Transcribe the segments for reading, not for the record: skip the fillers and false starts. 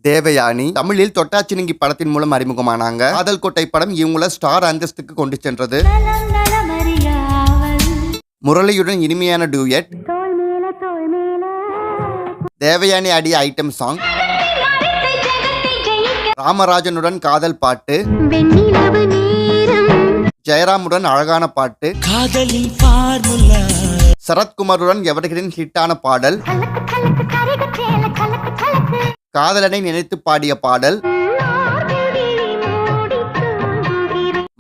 தேவயானி தமிழில் தொட்டாச்சினுங்கி படத்தின் மூலம் அறிமுகமானாங்க. காதல் கோட்டை படம் இவங்கள ஸ்டார் அந்தஸ்துக்கு கொண்டு சென்றது. முரளியுடன் இனிமையான டூயட், தேவயானி ஆடிய ஐட்டம் சாங், ராமராஜனுடன் காதல் பாட்டு, ஜெயராமுடன் அழகான பாட்டு, சரத்குமாருடன் எவர்கிரீன் ஹிட்டான பாடல், காதலனை நினைத்து பாடிய பாடல்,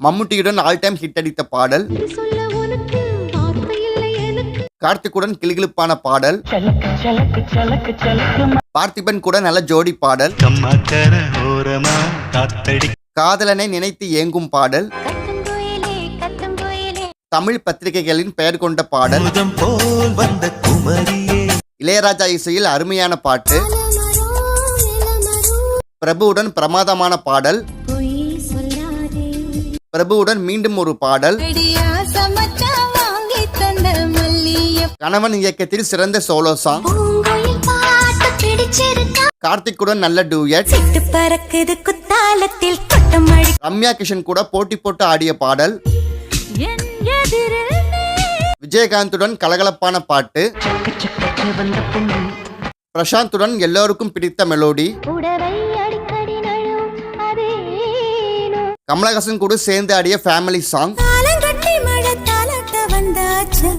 மம்முட்டியுடன் ஆல் டைம் ஹிட் அடித்த பாடல், கார்த்திக்குடன் கிளுகிளுப்பான பாடல், பார்த்திபன் கூட நல்ல ஜோடி பாடல், காதலனை நினைத்து ஏங்கும் பாடல், தமிழ் பத்திரிகைகளின் பெயர் கொண்ட பாடல், இளையராஜா இசையில் அருமையான பாட்டு, பிரபுவுடன் பிரமாதமான பாடல், பிரபுவுடன் மீண்டும் ஒரு பாடல், கணவன் இயக்கத்தில் சிறந்த சோலோ சாங், கார்த்திக்குடன் நல்ல டூயட், ரம்யா கிஷன் கூட போட்டி போட்டு ஆடிய பாடல், விஜயகாந்துடன் கலகலப்பான பாட்டு, பிரசாந்துடன் எல்லோருக்கும் பிடித்த மெலோடி, கமலஹாசன் கூட சேர்ந்து ஆடிய ஃபேமிலி சாங்,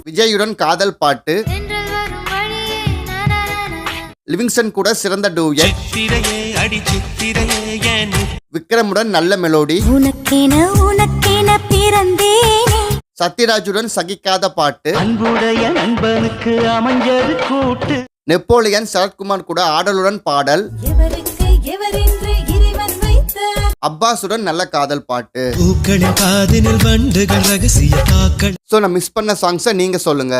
விஜயுடன் காதல் பாட்டு, லிவிங்ஸ்டன் கூட சிறந்த டூயட், விக்ரமுடன் நல்ல மெலோடி, சத்யராஜுடன் சகிக்காத பாட்டு, நெப்போலியன் சரத்குமார் கூட ஆடலுடன் பாடல், அப்பாஸுடன் நல்ல காதல் பாட்டு. சோ நான் மிஸ் பண்ண சாங்ஸை நீங்க சொல்லுங்க.